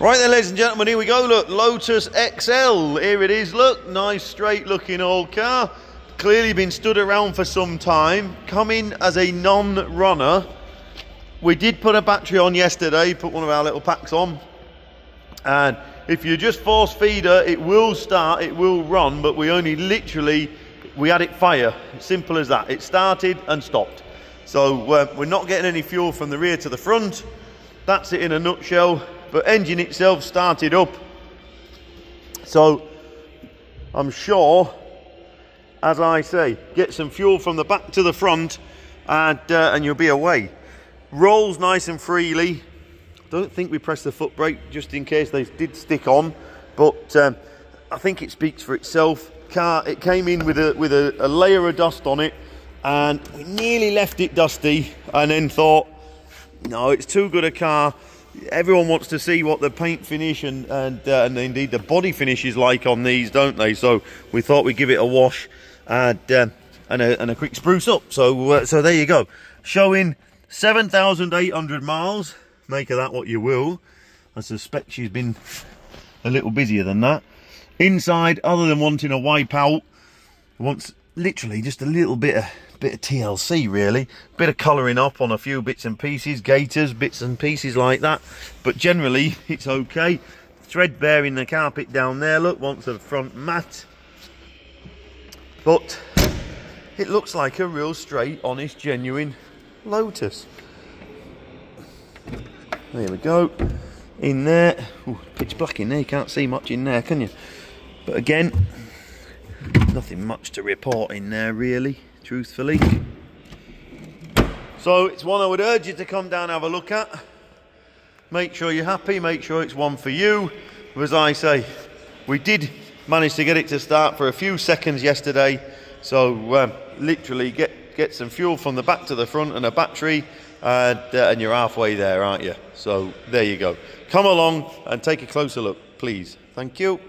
Right then, ladies and gentlemen, here we go. Look, Lotus XL. Here it is. Look, nice straight looking old car. Clearly been stood around for some time. Coming as a non-runner. We did put a battery on yesterday, put one of our little packs on. And if you just force feeder, it will start, it will run, but we only literally, we had it fire. Simple as that. It started and stopped. So we're not getting any fuel from the rear to the front. That's it in a nutshell. But engine itself started up. So I'm sure, as I say, get some fuel from the back to the front and you'll be away. Rolls nice and freely. Don't think we pressed the foot brake just in case they did stick on, but I think it speaks for itself. It came in with a layer of dust on it, and we nearly left it dusty and then thought, no, it's too good a car. Everyone wants to see what the paint finish and indeed the body finish is like on these, don't they? So we thought we'd give it a wash and a quick spruce up. So there you go, showing 7,800 miles. Make of that what you will. I suspect she's been a little busier than that. Inside, other than wanting a wipe out, wants literally just a little bit of TLC, really. Bit of colouring up on a few bits and pieces, gaiters, bits and pieces like that. But generally, it's okay. Threadbare in the carpet down there. Look, wants a front mat. But it looks like a real straight, honest, genuine Lotus. There we go. In there. Ooh, pitch black in there. You can't see much in there, can you? But again, nothing much to report in there, really, truthfully. So it's one I would urge you to come down and have a look at. Make sure you're happy. Make sure it's one for you. As I say, we did manage to get it to start for a few seconds yesterday. So literally get some fuel from the back to the front and a battery. And you're halfway there, aren't you? So there you go. Come along and take a closer look, please. Thank you.